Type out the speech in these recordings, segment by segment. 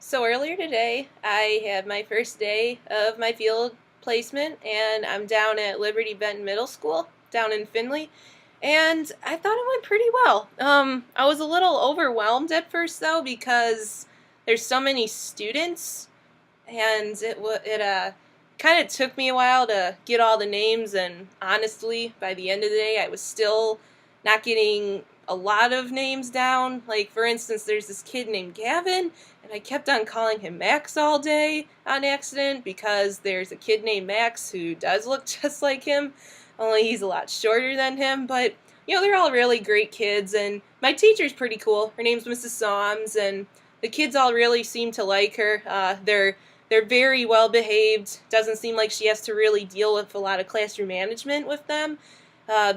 So earlier today, I had my first day of my field placement, and I'm down at Liberty Benton Middle School down in Findlay, and I thought it went pretty well. I was a little overwhelmed at first though because there's so many students, and it kind of took me a while to get all the names. And honestly, by the end of the day, I was still not getting a lot of names down. Like, for instance, there's this kid named Gavin, and I kept on calling him Max all day on accident because there's a kid named Max who does look just like him, only he's a lot shorter than him. But they're all really great kids, and my teacher's pretty cool. Her name's Mrs. Soms, and the kids all really seem to like her. They're very well behaved. Doesn't seem like she has to really deal with a lot of classroom management with them,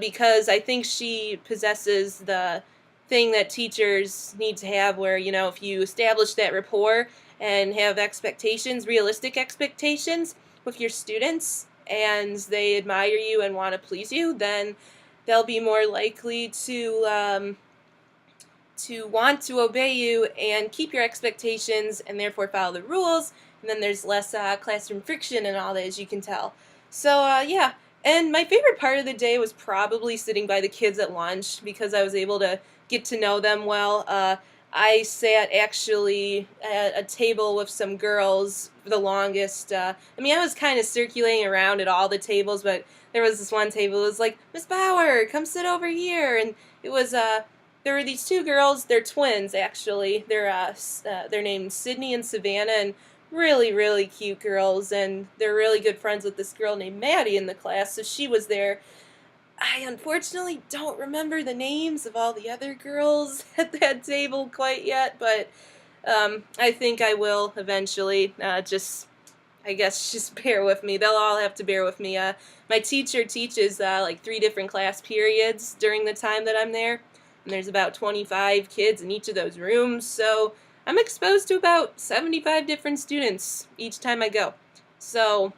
because I think she possesses the thing that teachers need to have, where if you establish that rapport and have expectations, realistic expectations with your students, and they admire you and want to please you, then they'll be more likely to want to obey you and keep your expectations and therefore follow the rules, and then there's less classroom friction and all that, as you can tell. So yeah, and my favorite part of the day was probably sitting by the kids at lunch because I was able to get to know them well. I sat actually at a table with some girls for the longest. I was kind of circulating around at all the tables, but there was this one table that was like, Miss Bauer, come sit over here. And it was there were these two girls. They're twins, actually. They're named Sydney and Savannah, and really, really cute girls. And they're really good friends with this girl named Maddie in the class, so she was there. I unfortunately don't remember the names of all the other girls at that table quite yet, but I think I will eventually. I guess, just bear with me. They'll all have to bear with me. My teacher teaches like 3 different class periods during the time that I'm there, and there's about 25 kids in each of those rooms, so I'm exposed to about 75 different students each time I go. So,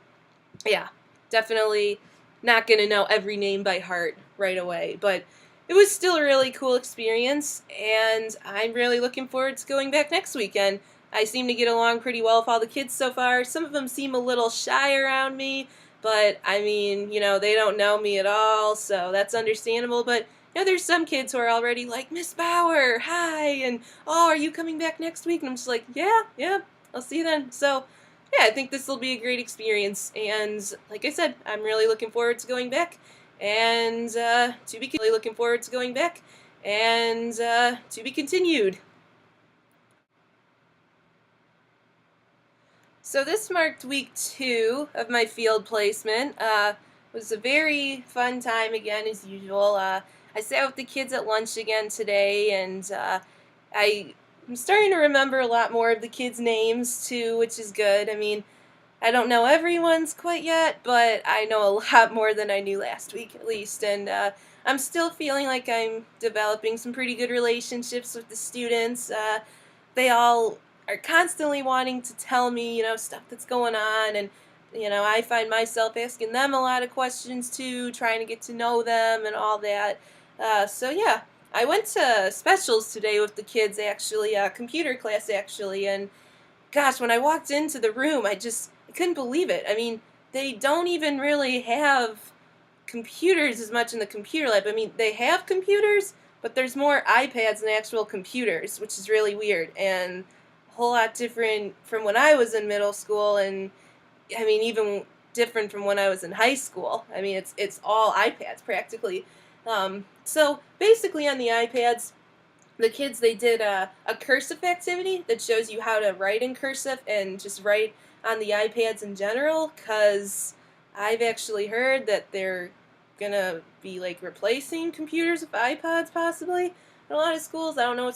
yeah, definitely not going to know every name by heart right away, but it was still a really cool experience, and I'm really looking forward to going back next weekend. I seem to get along pretty well with all the kids so far. Some of them seem a little shy around me, but they don't know me at all, so that's understandable. But there's some kids who are already like, Miss Bauer, hi, and oh, are you coming back next week? And I'm just like, yeah, I'll see you then. So yeah, I think this will be a great experience, and like I said, I'm really looking forward to going back, and to be continued. So this marked week 2 of my field placement. Was a very fun time again, as usual. I sat with the kids at lunch again today, and I'm starting to remember a lot more of the kids' names too, which is good. I don't know everyone's quite yet, but I know a lot more than I knew last week, at least. And I'm still feeling like I'm developing some pretty good relationships with the students. They all are constantly wanting to tell me, stuff that's going on, and I find myself asking them a lot of questions too, trying to get to know them and all that. So yeah, I went to specials today with the kids, actually, computer class actually, and gosh, when I walked into the room, I couldn't believe it. They don't even really have computers as much in the computer lab. They have computers, but there's more iPads than actual computers, which is really weird, and a whole lot different from when I was in middle school, and even different from when I was in high school. It's all iPads practically. So basically on the iPads, the kids, they did a cursive activity that shows you how to write in cursive and just write on the iPads in general, because I've actually heard that they're gonna be like replacing computers with iPods possibly in a lot of schools. I don't know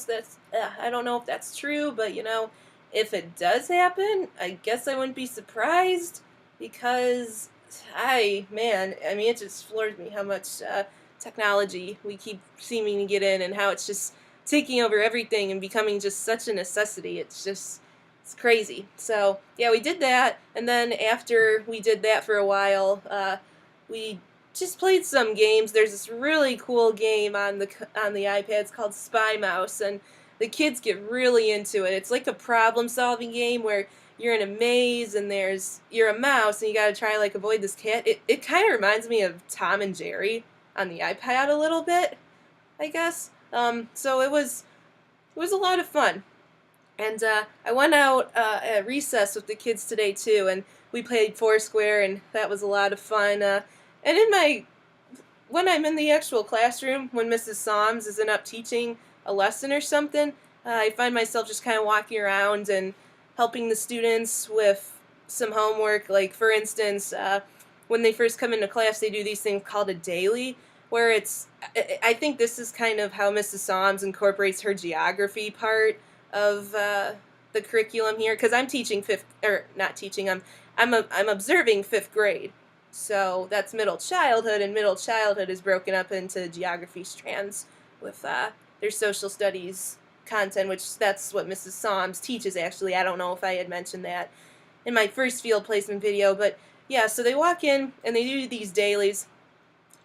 if that's true, but if it does happen, I guess I wouldn't be surprised, because it just floors me how much technology we keep seeming to get in, and how it's just taking over everything and becoming just such a necessity. It's crazy. So yeah, we did that, and then after we did that for a while, we just played some games. There's this really cool game on the iPads called Spy Mouse, and the kids get really into it. It's like a problem-solving game where you're in a maze and you're a mouse and you got to try like avoid this cat. It kind of reminds me of Tom and Jerry on the iPad a little bit, I guess. So it was a lot of fun. And I went out at recess with the kids today too, and we played Foursquare, and that was a lot of fun. And when I'm in the actual classroom, when Mrs. Soms isn't up teaching a lesson or something, I find myself just kind of walking around and helping the students with some homework. Like, for instance, when they first come into class, they do these things called a daily, where I think this is kind of how Mrs. Soms incorporates her geography part of the curriculum here, because I'm teaching fifth, or not teaching, I'm observing fifth grade. So that's middle childhood, and middle childhood is broken up into geography strands with their social studies content, which that's what Mrs. Soms teaches, actually. I don't know if I had mentioned that in my first field placement video, but yeah, so they walk in and they do these dailies,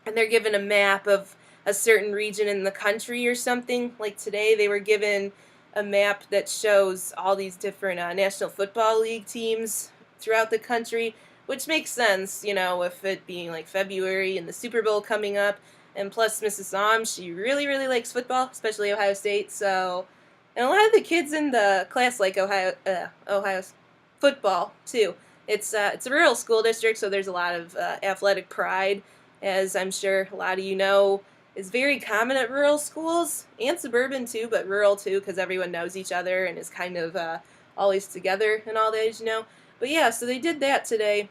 and they're given a map of a certain region in the country or something. Like today, they were given a map that shows all these different National Football League teams throughout the country, which makes sense, with it being like February and the Super Bowl coming up. And plus, Mrs. Soms, she really, really likes football, especially Ohio State. So, and a lot of the kids in the class like Ohio football too. It's a rural school district, so there's a lot of athletic pride, as I'm sure a lot of you know is very common at rural schools, and suburban too, but rural too, because everyone knows each other and is kind of always together and all that. But yeah, so they did that today,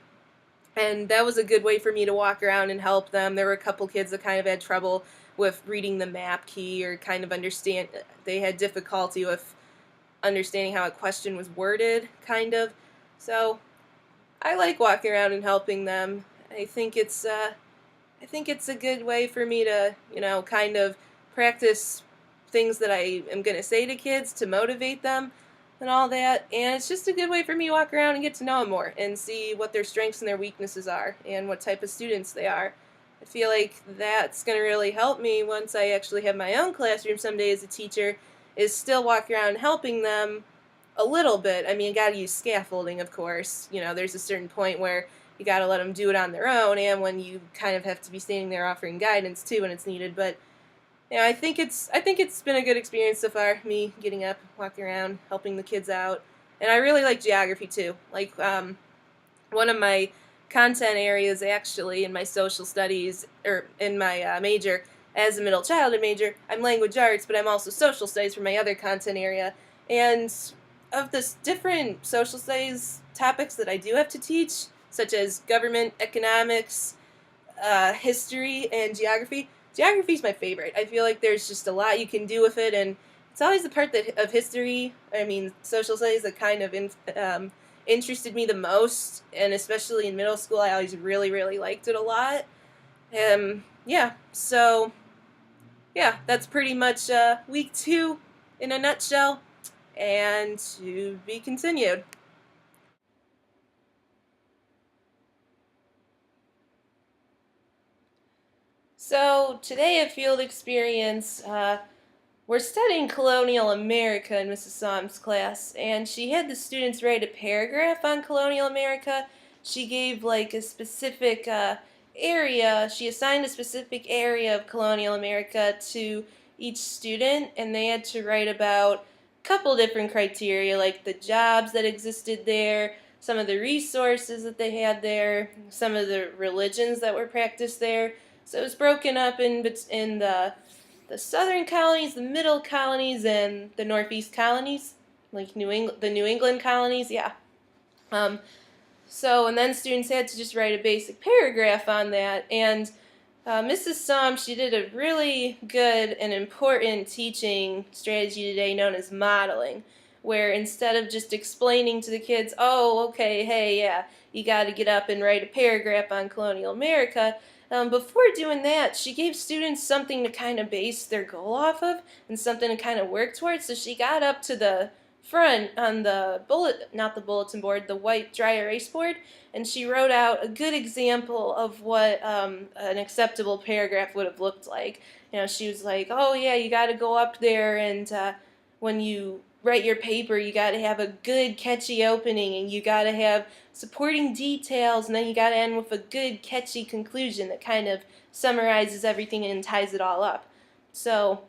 and that was a good way for me to walk around and help them. There were a couple kids that kind of had trouble with reading the map key, or kind of they had difficulty with understanding how a question was worded, kind of. So I like walking around and helping them. I think it's a good way for me to, kind of practice things that I am going to say to kids to motivate them and all that. And it's just a good way for me to walk around and get to know them more and see what their strengths and their weaknesses are and what type of students they are. I feel like that's going to really help me once I actually have my own classroom someday as a teacher, is still walk around and helping them a little bit. I mean, you got to use scaffolding, of course. There's a certain point where you got to let them do it on their own, and when you kind of have to be standing there offering guidance too when it's needed. But I think it's been a good experience so far, me getting up, walking around, helping the kids out. And I really like geography too. Like one of my content areas actually in my social studies, or in my major as a middle childhood major, I'm language arts, but I'm also social studies for my other content area. And of the different social studies topics that I do have to teach, such as government, economics, history, and geography. Geography is my favorite. I feel like there's just a lot you can do with it, and it's always the part of history, social studies, that kind of interested me the most, and especially in middle school, I always really, really liked it a lot. So that's pretty much week 2 in a nutshell, and to be continued. So today at Field Experience, we're studying colonial America in Mrs. Som's class, and she had the students write a paragraph on colonial America. She gave like a specific area, she assigned a specific area of colonial America to each student, and they had to write about a couple different criteria, like the jobs that existed there, some of the resources that they had there, some of the religions that were practiced there. So it was broken up in the southern colonies, the middle colonies, and the northeast colonies, like the New England colonies, yeah. And then students had to just write a basic paragraph on that, and Mrs. Som, she did a really good and important teaching strategy today known as modeling, where instead of just explaining to the kids, oh, okay, hey, yeah, you got to get up and write a paragraph on colonial America, before doing that, she gave students something to kind of base their goal off of and something to kind of work towards. So she got up to the front on the not the bulletin board, the white dry erase board, and she wrote out a good example of what an acceptable paragraph would have looked like. She was like, oh yeah, you got to go up there and when you write your paper, you got to have a good, catchy opening, and you got to have supporting details, and then you got to end with a good, catchy conclusion that kind of summarizes everything and ties it all up. So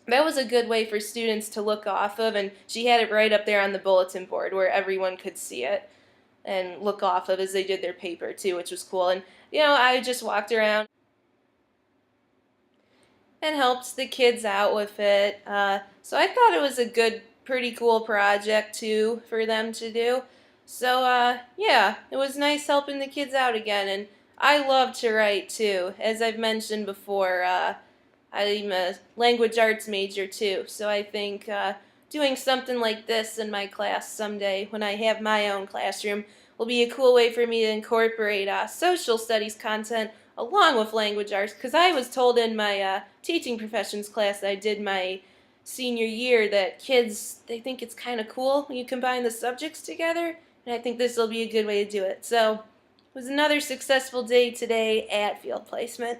that was a good way for students to look off of, and she had it right up there on the bulletin board where everyone could see it and look off of as they did their paper too, which was cool. And I just walked around and helped the kids out with it. So I thought it was a good, pretty cool project too for them to do. So yeah, it was nice helping the kids out again, and I love to write too. As I've mentioned before, I'm a language arts major too, so I think doing something like this in my class someday when I have my own classroom will be a cool way for me to incorporate social studies content along with language arts, because I was told in my teaching professions class that I did my senior year that kids, they think it's kind of cool when you combine the subjects together, and I think this will be a good way to do it. So it was another successful day today at field placement.